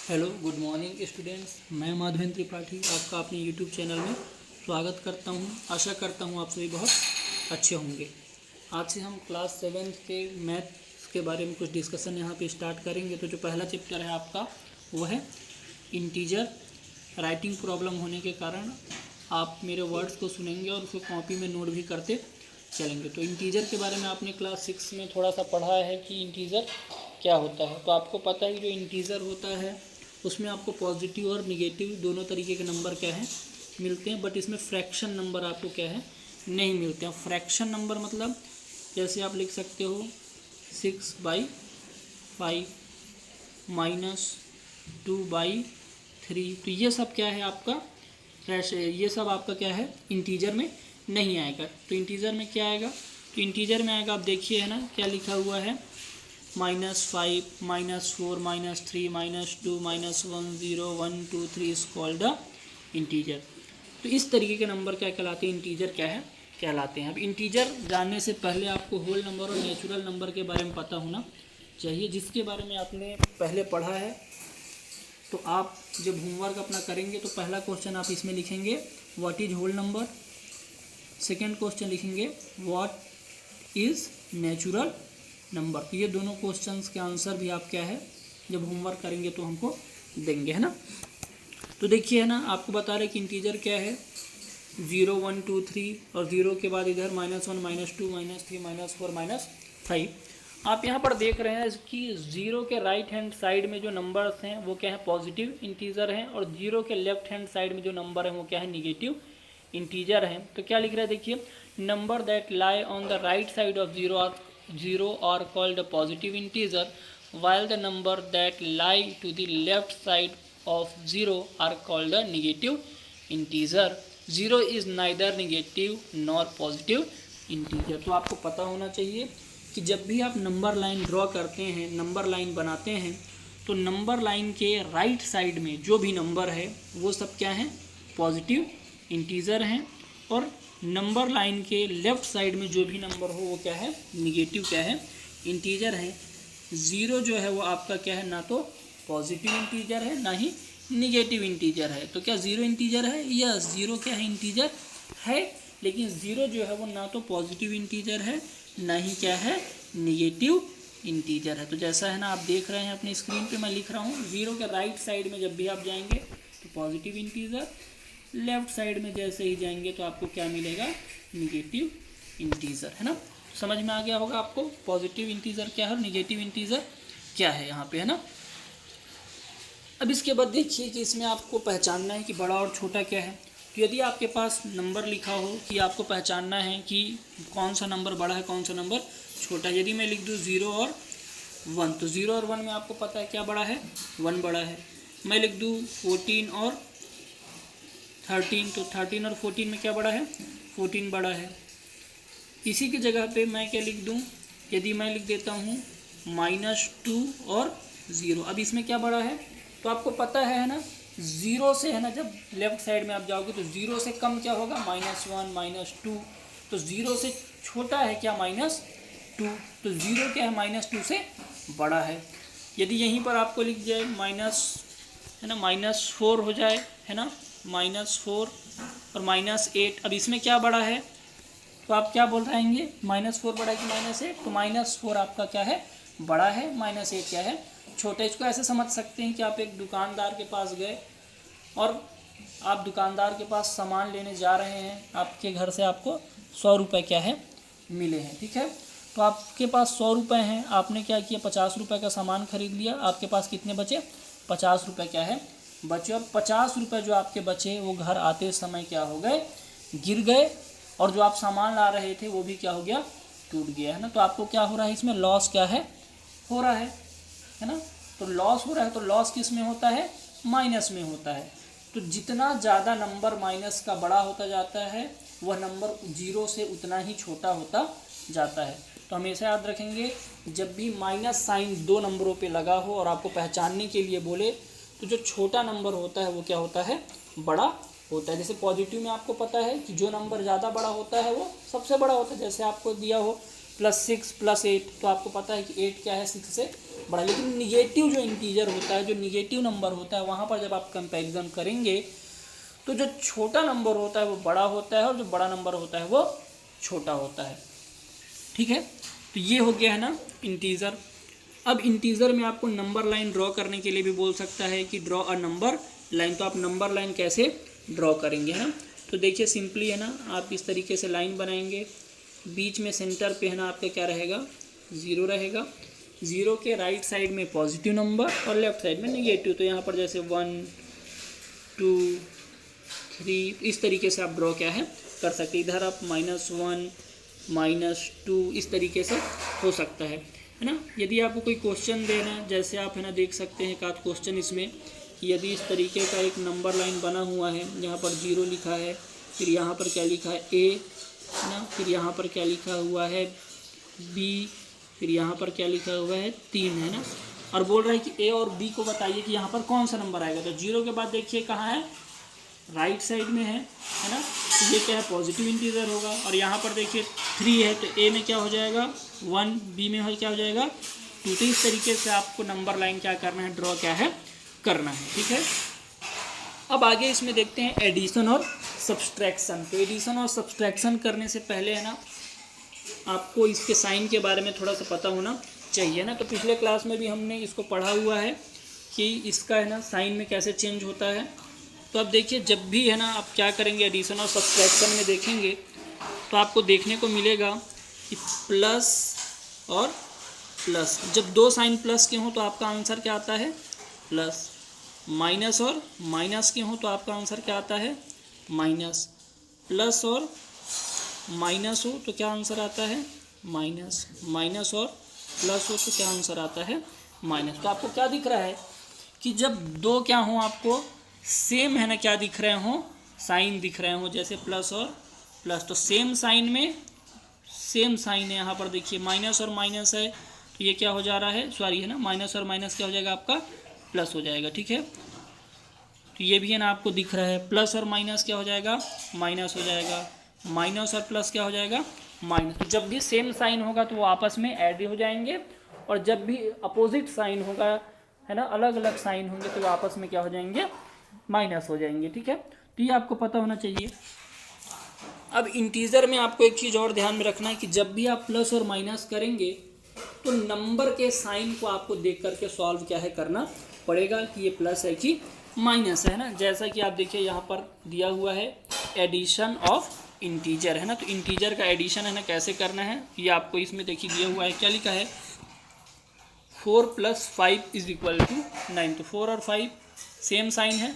Hello good morning students. मैं माधवेंद्र त्रिपाठी आपका अपने यूट्यूब चैनल में स्वागत करता हूं। आशा करता हूं आप सभी बहुत अच्छे होंगे। आज से हम क्लास 7th के मैथ्स के बारे में कुछ डिस्कशन यहां पे स्टार्ट करेंगे। तो जो पहला चैप्टर है आपका वो है इंटीजर। राइटिंग प्रॉब्लम होने के कारण आप मेरे वर्ड्स को सुनेंगे और उसको कॉपी में नोट भी करते चलेंगे। तो इंटीजर के बारे में आपने क्लास 6 में थोड़ा सा पढ़ा है कि इंटीजर क्या होता है। तो आपको पता है कि जो इंटीजर होता है उसमें आपको पॉजिटिव और निगेटिव दोनों तरीके के नंबर क्या है मिलते हैं, बट इसमें फ्रैक्शन नंबर आपको क्या है नहीं मिलते हैं। फ्रैक्शन नंबर मतलब जैसे आप लिख सकते हो 6/5 -2/3। तो ये सब क्या है आपका ये सब आपका क्या है इंटीजर में नहीं आएगा। तो इंटीजर में क्या आएगा, तो इंटीजर में आएगा, आप देखिए है ना क्या लिखा हुआ है, -5 -4 -3 -2 -1 0 1 2 3 इज कॉल्ड द इंटीजर। तो इस तरीके के नंबर क्या कहलाते हैं, इंटीजर क्या है कहलाते हैं। अब इंटीजर जानने से पहले आपको होल नंबर और नेचुरल नंबर के बारे में पता होना चाहिए, जिसके बारे में आपने पहले पढ़ा है। तो आप जब होमवर्क अपना करेंगे तो पहला क्वेश्चन आप इसमें लिखेंगे what is whole number, second question लिखेंगे व्हाट इज नेचुरल नंबर। तो ये दोनों क्वेश्चंस के आंसर भी आप क्या है जब होमवर्क करेंगे तो हमको देंगे, है ना। तो देखिए है ना, आपको बता रहे कि इंटीजर क्या है 0 1 2 3 और 0 के बाद इधर -1 -2 -3 -4 -5। आप यहाँ पर देख रहे हैं कि 0 के राइट हैंड साइड में जो नंबर्स हैं वो क्या है पॉजिटिव इंटीजर हैं, और 0 के लेफ्ट हैंड साइड में जो नंबर है वो क्या है निगेटिव इंटीजर हैं। तो क्या लिख रहा है देखिए, number that lie on the right side of 0 are called a positive integer, while the number that lie to the left side of 0 are called a negative integer. 0 is neither negative nor positive integer. तो आपको पता होना चाहिए कि जब भी आप number line draw करते हैं, नंबर लाइन बनाते हैं, तो नंबर लाइन के राइट साइड में जो भी नंबर है वो सब क्या है पॉजिटिव इंटीजर हैं, और नंबर लाइन के लेफ्ट साइड में जो भी नंबर हो वो क्या है निगेटिव क्या है इंटीजर है। 0 जो है वो आपका क्या है ना तो पॉजिटिव इंटीजर है ना ही निगेटिव इंटीजर है। तो क्या 0 इंटीजर है, या 0 क्या है इंटीजर है, लेकिन 0 जो है वो ना तो पॉजिटिव इंटीजर है ना ही क्या है निगेटिव इंटीजर है। तो जैसा है ना आप देख रहे हैं अपनी स्क्रीन पे मैं लिख रहा हूँ, 0 के राइट साइड में जब भी आप जाएंगे तो पॉजिटिव इंटीजर, लेफ्ट साइड में जैसे ही जाएंगे तो आपको क्या मिलेगा निगेटिव इंटीजर, है ना। समझ में आ गया होगा आपको पॉजिटिव इंटीजर क्या है और निगेटिव इंटीजर क्या है यहाँ पे, है ना। अब इसके बाद देखिए कि इसमें आपको पहचानना है कि बड़ा और छोटा क्या है। तो यदि आपके पास नंबर लिखा हो कि आपको पहचानना है कि कौन सा नंबर बड़ा है कौन सा नंबर छोटा है। यदि मैं लिख दूँ 0 और 1, तो 0 और 1 में आपको पता है क्या बड़ा है 1 बड़ा है। मैं लिख दूँ 14 और 13, तो 13 और 14 में क्या बड़ा है 14 बड़ा है। इसी की जगह पे मैं क्या लिख दूं, यदि मैं लिख देता हूं -2 और 0, अब इसमें क्या बड़ा है, तो आपको पता है ना 0 से है ना, जब लेफ्ट साइड में आप जाओगे तो 0 से कम क्या होगा -1 -2, तो 0 से छोटा है क्या -2, तो 0 क्या है -2 से बड़ा है। यदि यहीं पर आपको लिख जाए है ना -4 हो जाए, है ना -4 और -8, अब इसमें क्या बड़ा है, तो आप क्या बोल रहेंगे -4 बड़ा है कि -8, तो -4 आपका क्या है बड़ा है, -8 क्या है छोटा। इसको ऐसे समझ सकते हैं कि आप एक दुकानदार के पास गए और आप दुकानदार के पास सामान लेने जा रहे हैं, आपके घर से आपको 100 रुपये क्या है मिले हैं, ठीक है। तो आपके पास 100 रुपये हैं, आपने क्या किया 50 रुपये का सामान खरीद लिया, आपके पास कितने बचे 50 रुपये क्या है बचे, और 50 रुपये जो आपके बचे वो घर आते समय क्या हो गए गिर गए, और जो आप सामान ला रहे थे वो भी क्या हो गया टूट गया, है ना। तो आपको क्या हो रहा है इसमें लॉस क्या है हो रहा है ना। तो लॉस हो रहा है, तो लॉस किस में होता है माइनस में होता है। तो जितना ज़्यादा नंबर माइनस का बड़ा होता जाता है वह नंबर 0 से उतना ही छोटा होता जाता है। तो हमेशा याद रखेंगे जब भी माइनस साइन 2 नंबरों पे लगा हो और आपको पहचानने के लिए बोले, तो जो छोटा नंबर होता है वो क्या होता है बड़ा होता है। जैसे पॉजिटिव में आपको पता है कि जो नंबर ज़्यादा बड़ा होता है वो सबसे बड़ा होता है। जैसे आपको दिया हो +6 + 8, तो आपको पता है कि 8 क्या है 6 से बड़ा। लेकिन निगेटिव जो इंटीजर होता है, जो निगेटिव नंबर होता है, वहाँ पर जब आप कंपैरिजन करेंगे तो जो छोटा नंबर होता है वो बड़ा होता है और जो बड़ा नंबर होता है वो छोटा होता है। ठीक है, तो ये हो गया है ना इंटीजर। अब इंटीजर में आपको नंबर लाइन ड्रॉ करने के लिए भी बोल सकता है कि ड्रॉ अ नंबर लाइन। तो आप नंबर लाइन कैसे ड्रॉ करेंगे, है ना। तो देखिए सिंपली है ना, आप इस तरीके से लाइन बनाएंगे, बीच में सेंटर पे है ना आपका क्या रहेगा, 0 रहेगा। 0 के राइट साइड में पॉजिटिव नंबर और लेफ्ट साइड में निगेटिव। तो यहाँ पर जैसे 1 2 3 इस तरीके से आप ड्रॉ क्या है कर सकते हैं। इधर आप -1 -2 इस तरीके से हो सकता है ना। यदि आपको कोई क्वेश्चन देना है, जैसे आप है ना देख सकते हैं एक आध क्वेश्चन इसमें, यदि इस तरीके का एक नंबर लाइन बना हुआ है, यहाँ पर 0 लिखा है, फिर यहाँ पर क्या लिखा है A ना, फिर यहाँ पर क्या लिखा हुआ है B, फिर यहाँ पर क्या लिखा हुआ है 3, है ना। और बोल रहा है कि A और B को बताइए कि यहाँ पर कौन सा नंबर आएगा। तो 0 के बाद देखिए कहाँ है, राइट साइड में है ना। तो ये क्या है, पॉजिटिव इंटीजर होगा। और यहाँ पर देखिए 3 है, तो A में क्या हो जाएगा 1, B में क्या हो जाएगा 2। तो इस तरीके से आपको नंबर लाइन क्या करना है, ड्रॉ क्या है करना है। ठीक है, अब आगे इसमें देखते हैं एडिशन और सब्सट्रैक्शन। तो एडिशन और सब्सट्रैक्शन करने से पहले है ना आपको इसके साइन के बारे में थोड़ा सा पता होना चाहिए ना। तो पिछले क्लास में भी हमने इसको पढ़ा हुआ है कि इसका है ना साइन में कैसे चेंज होता है। तो अब देखिए जब भी है ना आप क्या करेंगे एडिशन और सब्सट्रैक्शन में देखेंगे तो आपको देखने को मिलेगा कि प्लस और प्लस, जब दो साइन प्लस के हों तो आपका आंसर क्या आता है प्लस। माइनस और माइनस के हों तो आपका आंसर क्या आता है माइनस। प्लस और माइनस हो तो क्या आंसर आता है माइनस। माइनस और प्लस हो तो क्या आंसर आता है माइनस। तो आपको क्या दिख रहा है कि जब दो क्या हों आपको सेम है ना क्या दिख रहे हों, साइन दिख रहे हों, जैसे प्लस और प्लस, तो सेम साइन में सेम साइन है। यहाँ पर देखिए माइनस और माइनस है तो ये क्या हो जा रहा है, सॉरी है ना, माइनस और माइनस क्या हो जाएगा आपका प्लस हो जाएगा। ठीक है, तो ये भी है ना आपको दिख रहा है, प्लस और माइनस क्या हो जाएगा माइनस हो जाएगा, माइनस और प्लस क्या हो जाएगा माइनस। तो जब भी सेम साइन होगा तो वो आपस में ऐड हो जाएंगे, और जब भी अपोजिट साइन होगा है ना, अलग अलग साइन होंगे तो वो आपस में क्या हो जाएंगे माइनस हो जाएंगे। ठीक है, तो ये आपको पता होना चाहिए। अब इंटीजर में आपको एक चीज़ और ध्यान में रखना है कि जब भी आप प्लस और माइनस करेंगे तो नंबर के साइन को आपको देख करके सॉल्व क्या है करना पड़ेगा कि ये प्लस है कि माइनस है ना। जैसा कि आप देखिए यहाँ पर दिया हुआ है एडिशन ऑफ इंटीजर है ना, तो इंटीजर का एडिशन है ना कैसे करना है ये आपको इसमें देखिए दिया हुआ है। क्या लिखा है 4 + 5 = 9। तो 4 और 5 सेम साइन है,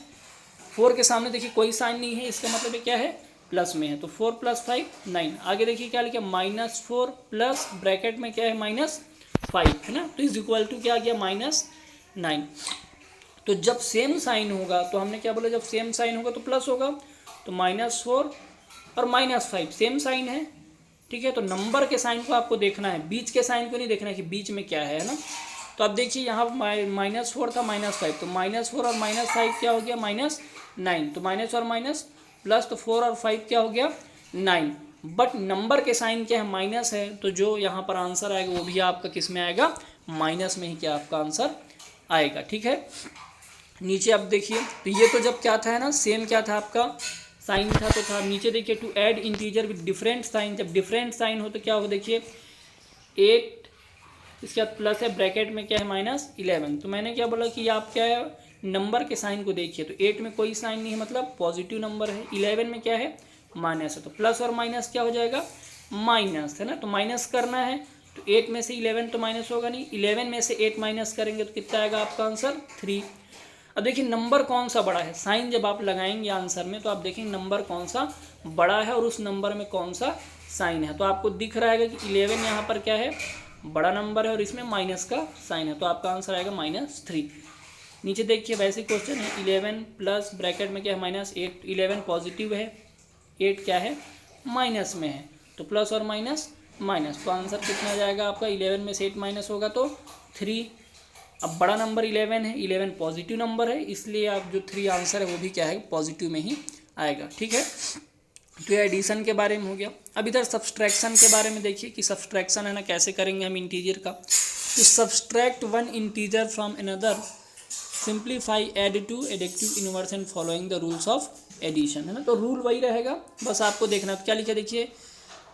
4 के सामने देखिए कोई साइन नहीं है, इसका मतलब ये क्या है प्लस में है। तो 4 + 5 9। आगे देखिए क्या लिखा -4 प्लस ब्रैकेट में क्या है -5 है ना, तो = क्या आ गया -9। तो जब सेम साइन होगा तो हमने क्या बोला, जब सेम साइन होगा तो प्लस होगा। तो -4 और -5 सेम साइन है। ठीक है, तो नंबर के साइन को आपको देखना है, बीच के साइन को नहीं देखना है कि बीच में क्या है ना। तो अब देखिए यहाँ -4 था -5, तो -4 और -5 क्या हो गया -9। तो माइनस और माइनस प्लस, तो 4 और 5 क्या हो गया 9। बट नंबर के साइन क्या है माइनस है, तो जो यहाँ पर आंसर आएगा वो भी आपका किस में आएगा माइनस में ही क्या आपका आंसर आएगा। ठीक है, नीचे आप देखिए, तो ये तो जब क्या था है ना सेम क्या था आपका साइन था तो था। नीचे देखिए to add integer with different sign, जब डिफरेंट साइन हो तो क्या हो देखिए 8, इसके बाद प्लस है, ब्रैकेट में क्या है -11। तो मैंने क्या बोला कि आप क्या है नंबर के साइन को देखिए, तो 8 में कोई साइन नहीं है मतलब पॉजिटिव नंबर है, 11 में क्या है माइनस है, तो प्लस और माइनस क्या हो जाएगा माइनस है ना। तो माइनस करना है तो 8 में से 11 तो माइनस होगा नहीं, 11 में से 8 माइनस करेंगे तो कितना आएगा आपका आंसर 3। अब देखिए नंबर कौन सा बड़ा है, साइन जब आप लगाएंगे आंसर में तो आप देखेंगे नंबर कौन सा बड़ा है और उस नंबर में कौन सा साइन है। तो आपको दिख रहा है कि 11 यहाँ पर क्या है बड़ा नंबर है और इसमें माइनस का साइन है, तो आपका आंसर आएगा -3। नीचे देखिए वैसे क्वेश्चन है 11 प्लस ब्रैकेट में क्या है -8, 11 पॉजिटिव है, 8 क्या है माइनस में है, तो प्लस और माइनस माइनस, तो आंसर कितना जाएगा आपका 11 में से 8 माइनस होगा तो 3। अब बड़ा नंबर 11 है, 11 पॉजिटिव नंबर है, इसलिए आप जो 3 आंसर है वो भी क्या है पॉजिटिव में ही आएगा। ठीक है, तो ये एडिशन के बारे में हो गया। अब इधर सब्सट्रैक्शन के बारे में देखिए कि सब्सट्रैक्शन है ना कैसे करेंगे हम इंटीजर का। To subtract one integer from another, simplify, add to, एडिक्टिव, inverse and following the rules of addition, है ना। तो रूल वही रहेगा, बस आपको देखना। तो क्या लिखा देखिए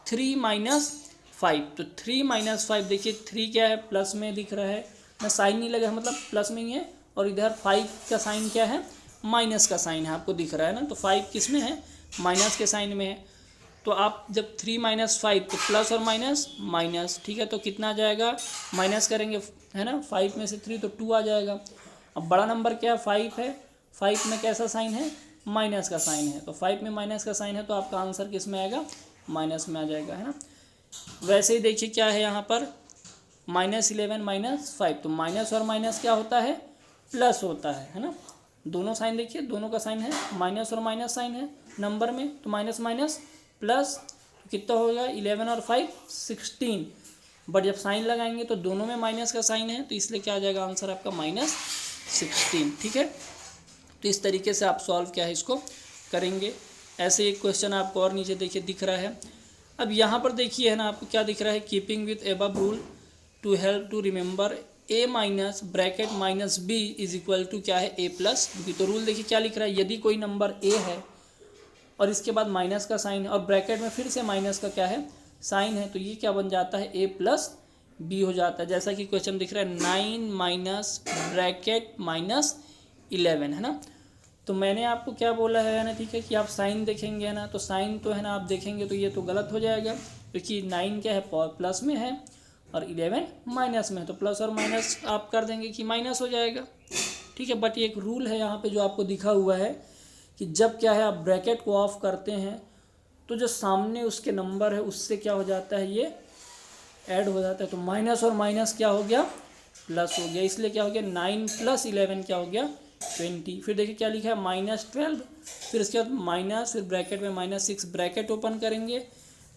3 माइनस 5, तो 3 माइनस 5 देखिए 3 क्या है प्लस में दिख रहा है ना, साइन नहीं लगा मतलब प्लस में ही है, और इधर 5 का साइन क्या है माइनस का साइन है, आपको दिख रहा है ना। तो 5 किस में है माइनस के साइन में है। तो आप जब 3 माइनस 5 तो प्लस और माइनस माइनस, ठीक है। तो कितना आ जाएगा माइनस करेंगे है ना, 5 में से 3 तो 2 आ जाएगा। अब बड़ा नंबर क्या है 5 है, 5 में कैसा साइन है माइनस का साइन है, तो 5 में माइनस का साइन है तो आपका आंसर किस में आएगा माइनस में आ जाएगा, है ना। वैसे ही देखिए क्या है यहाँ पर -11 -5, तो माइनस और माइनस क्या होता है प्लस होता है ना। दोनों साइन देखिए, दोनों का साइन है माइनस और माइनस साइन है नंबर में, तो माइनस माइनस प्लस, तो कितना होगा 11 और 5 16, बट जब साइन लगाएंगे तो दोनों में माइनस का साइन है, तो इसलिए क्या आ जाएगा आंसर आपका -16, ठीक है। तो इस तरीके से आप सॉल्व क्या है इसको करेंगे। ऐसे एक क्वेश्चन आपको और नीचे देखिए दिख रहा है। अब यहाँ पर देखिए है ना, आपको क्या दिख रहा है, keeping with above rule to help to remember a minus bracket minus b is equal to क्या है a प्लस बी। तो रूल देखिए क्या लिख रहा है, यदि कोई नंबर a है और इसके बाद माइनस का साइन है और ब्रैकेट में फिर से माइनस का क्या है साइन है, तो ये क्या बन जाता है a प्लस बी हो जाता है। जैसा कि क्वेश्चन दिख रहा है 9 माइनस ब्रैकेट माइनस 11, है ना। तो मैंने आपको क्या बोला है ना, ठीक है, कि आप साइन देखेंगे ना, तो साइन तो है ना आप देखेंगे तो ये तो गलत हो जाएगा, क्योंकि 9 क्या है प्लस में है और 11 माइनस में है, तो प्लस और माइनस आप कर देंगे कि माइनस हो जाएगा, ठीक है। बट एक रूल है यहाँ पे जो आपको दिखा हुआ है कि जब क्या है आप ब्रैकेट को ऑफ करते हैं तो जो सामने उसके नंबर है उससे क्या हो जाता है ये ऐड हो जाता है, तो माइनस और माइनस क्या हो गया प्लस हो गया, इसलिए क्या हो गया 9 + 11 क्या हो गया 20। फिर देखिए क्या लिखा है -12, फिर इसके बाद माइनस, फिर ब्रैकेट में -6, ब्रैकेट ओपन करेंगे,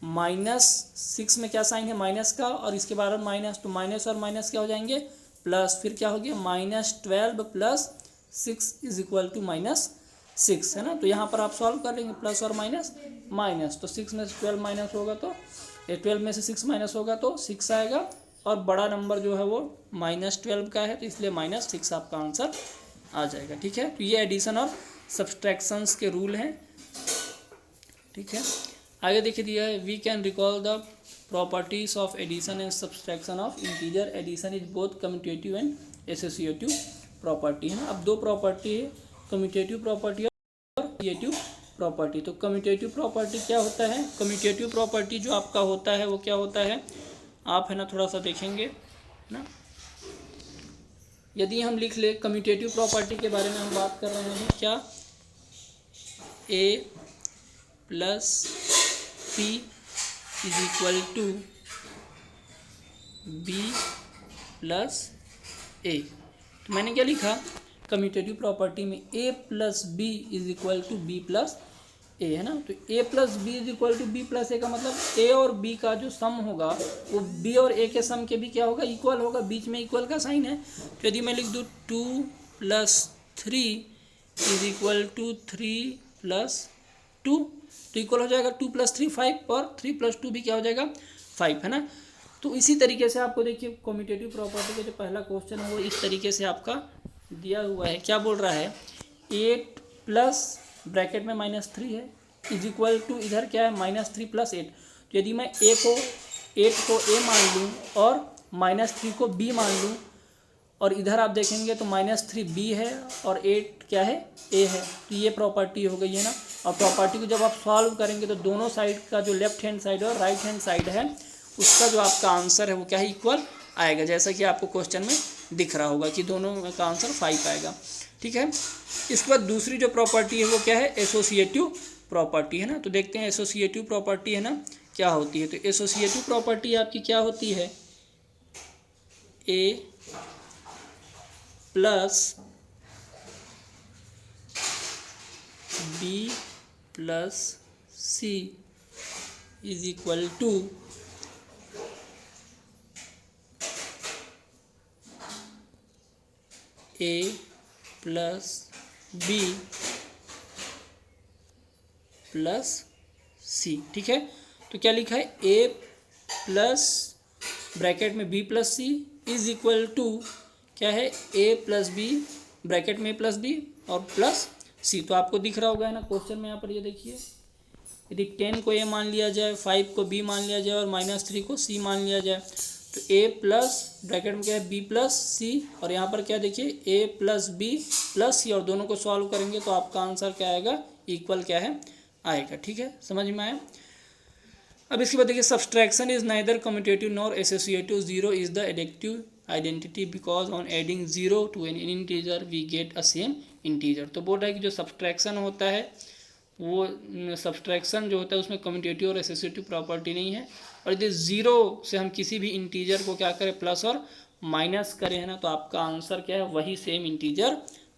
-6 में क्या साइन है माइनस का और इसके बाद माइनस, तो माइनस और माइनस क्या हो जाएंगे प्लस, फिर क्या हो गया -12 + 6 इज इक्वल टू -6, है ना। तो यहाँ पर आप सॉल्व कर लेंगे प्लस और माइनस माइनस, तो 6 में से 12 माइनस होगा तो 12 में से 6 माइनस होगा तो 6 आएगा, और बड़ा नंबर जो है वो -12 का है, तो इसलिए -6 आपका आंसर आ जाएगा, ठीक है। तो ये एडिशन और सब्सट्रैक्शंस के रूल हैं, ठीक है। आगे देखिए दिया है we can recall the properties of addition and subtraction of integer. Addition is both commutative and associative property, है ना। अब दो प्रॉपर्टी है, कम्यूटेटिव प्रॉपर्टी और एसोसिएटिव प्रॉपर्टी। तो कम्यूटेटिव प्रॉपर्टी क्या होता है, कम्यूटेटिव प्रॉपर्टी जो आपका होता है वो क्या होता है, आप है ना थोड़ा सा देखेंगे, है ना। यदि हम लिख ले कम्यूटेटिव प्रॉपर्टी के बारे में हम बात कर रहे हैं, क्या a plus p is equal to b plus a। तो मैंने क्या लिखा कम्यूटेटिव प्रॉपर्टी में a plus B is equal to B plus A, है ना। तो a plus B is equal to B plus A का मतलब a और b का जो सम होगा वो b और a के सम के भी क्या होगा इक्वल होगा, बीच में इक्वल का साइन है। तो यदि मैं लिख दूँ 2 + 3 इज इक्वल टू 3 + 2, तो इक्वल हो जाएगा 2 + 3 5 और 3 + 2 भी क्या हो जाएगा 5, है ना। तो इसी तरीके से आपको देखिए कम्यूटेटिव प्रॉपर्टी का जो पहला क्वेश्चन है वो इस तरीके से आपका दिया हुआ है। क्या बोल रहा है 8 प्लस ब्रैकेट में -3 है इज इक्वल टू इधर क्या है -3 + 8। तो यदि मैं8 को a मान लूँ और -3 को b मान लूँ, और इधर आप देखेंगे तो -3 b है और 8 क्या है a है, तो ये प्रॉपर्टी हो गई है ना। और प्रॉपर्टी को जब आप सॉल्व करेंगे तो दोनों साइड का जो लेफ्ट हैंड साइड और राइट हैंड साइड है उसका जो आपका आंसर है वो क्या है इक्वल आएगा, जैसा कि आपको क्वेश्चन में दिख रहा होगा कि दोनों का आंसर 5 आएगा, ठीक है। इसके बाद दूसरी जो प्रॉपर्टी है वो क्या है एसोसिएटिव प्रॉपर्टी, है ना। तो देखते हैं एसोसिएटिव प्रॉपर्टी है ना क्या होती है। तो एसोसिएटिव प्रॉपर्टी आपकी क्या होती है a plus b plus c is equal to a plus b plus c, ठीक है। तो क्या लिखा है a प्लस ब्रैकेट में b plus c is equal to क्या है, ए प्लस बी, ब्रैकेट में ए प्लस बी और प्लस सी। तो आपको दिख रहा होगा है ना क्वेश्चन में, यहाँ पर ये देखिए, यदि 10 को ए मान लिया जाए, 5 को बी मान लिया जाए और -3 को सी मान लिया जाए, तो ए प्लस ब्रैकेट में क्या है बी प्लस सी, और यहाँ पर क्या देखिए ए प्लस बी प्लस सी, और दोनों को सॉल्व करेंगे तो आपका आंसर क्या आएगा, इक्वल क्या है आएगा। ठीक है, समझ में आया। अब इसके बाद देखिए, subtraction is neither commutative nor associative, zero is the एडिक्टिव identity because on adding zero to an integer we get a same integer. तो बोल रहा है कि जो सब्सट्रैक्शन होता है वो सब्सट्रैक्शन जो होता है उसमें कम्यूटेटिव और एसोसिएटिव प्रॉपर्टी नहीं है, और यदि ज़ीरो से हम किसी भी इंटीजर को क्या करें, प्लस और माइनस करें है ना, तो आपका आंसर क्या है, वही सेम इंटीजर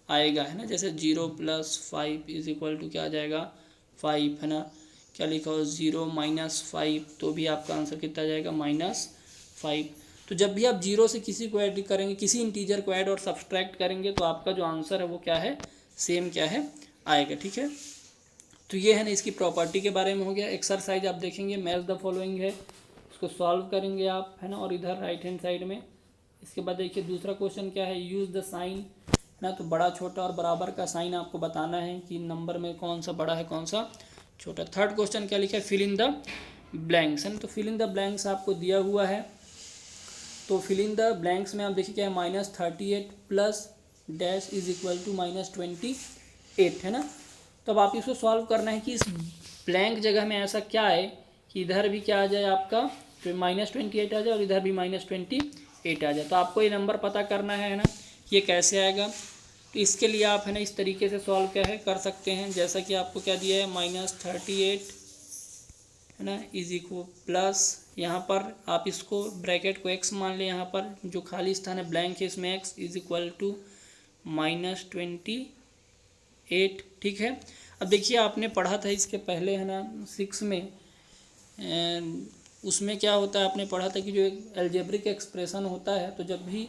आएगा है ना। जैसे 0 + 5 इज इक्वल टू क्या आ जाएगा 5 है ना, क्या लिखा हो 0 - 5, तो भी आपका आंसर कितना जाएगा -5। तो जब भी आप 0 से किसी को ऐड करेंगे, किसी इंटीजर को ऐड और सब्सट्रैक्ट करेंगे, तो आपका जो आंसर है वो क्या है, सेम क्या है आएगा। ठीक है, तो ये है ना इसकी प्रॉपर्टी के बारे में हो गया। एक्सरसाइज आप देखेंगे, मैच द फॉलोइंग है, उसको सॉल्व करेंगे आप है ना, और इधर राइट हैंड साइड में। इसके बाद देखिए दूसरा क्वेश्चन क्या है, यूज़ द साइन है ना, तो बड़ा छोटा और बराबर का साइन आपको बताना है कि नंबर में कौन सा बड़ा है कौन सा छोटा। थर्ड क्वेश्चन क्या लिखा है, फिल इन द ब्लैंक्स है ना, तो फिल इन द ब्लैंक्स आपको दिया हुआ है। तो फिल इन द ब्लैंक्स में आप देखिए क्या है, -38 plus dash is equal to -28 है ना। तो अब आप इसको सॉल्व करना है कि इस ब्लैंक जगह में ऐसा क्या है कि इधर भी क्या आ जाए आपका -28 आ जाए और इधर भी -28 आ जाए। तो आपको ये नंबर पता करना है ना, ये कैसे आएगा। तो इसके लिए आप है ना इस तरीके से सॉल्व क्या है कर सकते हैं, जैसा कि आपको क्या दिया है -38 है ना इज इक्वल प्लस, यहाँ पर आप इसको ब्रैकेट को x मान लें, यहाँ पर जो खाली स्थान है ब्लैंक है इसमें x इज इक्वल टू -28। ठीक है, अब देखिए आपने पढ़ा था इसके पहले है ना 6 में, उसमें क्या होता है आपने पढ़ा था कि जो एक एल्जेब्रिक एक्सप्रेशन होता है, तो जब भी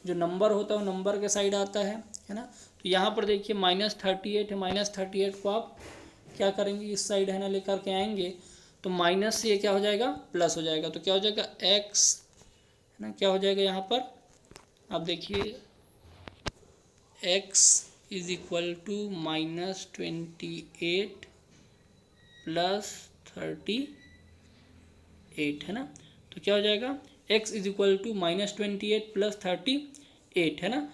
जो नंबर होता है वो नंबर के साइड आता है ना। तो यहाँ पर देखिए -38 है, -38 को आप क्या करेंगे इस साइड है ना लेकर के आएंगे, तो माइनस से ये क्या हो जाएगा प्लस हो जाएगा, तो क्या हो जाएगा x है ना, क्या हो जाएगा यहाँ पर आप देखिए x is equal to -28 plus 38 है ना। तो क्या हो जाएगा x is equal to -28 plus 38 है ना।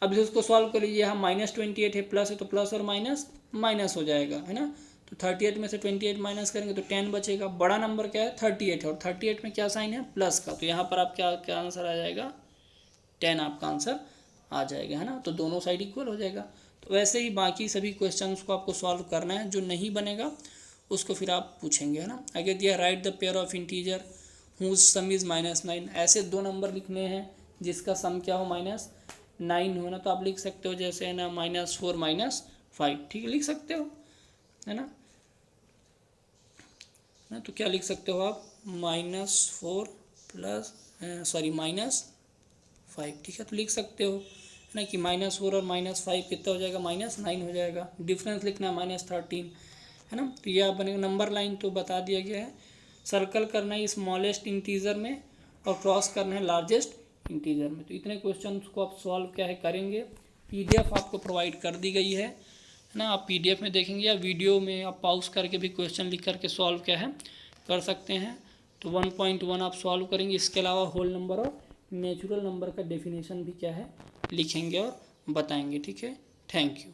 अब इसको सॉल्व कर लीजिए, यहाँ -28 है, प्लस है तो प्लस और माइनस माइनस हो जाएगा है ना। तो 38 में से 28 माइनस करेंगे तो 10 बचेगा। बड़ा नंबर क्या है 38 है, और 38 में क्या साइन है प्लस का, तो यहाँ पर आप क्या आंसर आ जाएगा 10 आपका आंसर आ जाएगा है ना। तो दोनों साइड इक्वल हो जाएगा। तो वैसे ही बाकी सभी क्वेश्चंस को आपको सॉल्व करना है, जो नहीं बनेगा उसको फिर आप पूछेंगे है ना। आगे दिया right the pair of integer whose sum is -9। ऐसे दो नंबर लिखने हैं जिसका सम क्या हो -9 हो ना, तो आप लिख सकते हो जैसे है ना -4 -5, ठीक है लिख सकते हो है ना। तो क्या लिख सकते हो आप -4 प्लस -5, ठीक है तो लिख सकते हो है ना कि -4 और -5 कितना हो जाएगा -9 हो जाएगा। डिफरेंस लिखना है -13 है ना। तो ये आप बनेगा नंबर लाइन तो बता दिया गया है, सर्कल करना है स्मॉलेस्ट इंटीजर में और क्रॉस करना है लार्जेस्ट इंटीजर में। तो इतने क्वेश्चन को आप सॉल्व क्या है करेंगे। PDF आपको प्रोवाइड कर दी गई है ना, आप PDF में देखेंगे या वीडियो में आप पॉज करके भी क्वेश्चन लिख करके सॉल्व क्या है कर सकते हैं। तो 1.1 आप सॉल्व करेंगे, इसके अलावा होल नंबर और नेचुरल नंबर का डेफिनेशन भी क्या है लिखेंगे और बताएंगे। ठीक है, थैंक यू।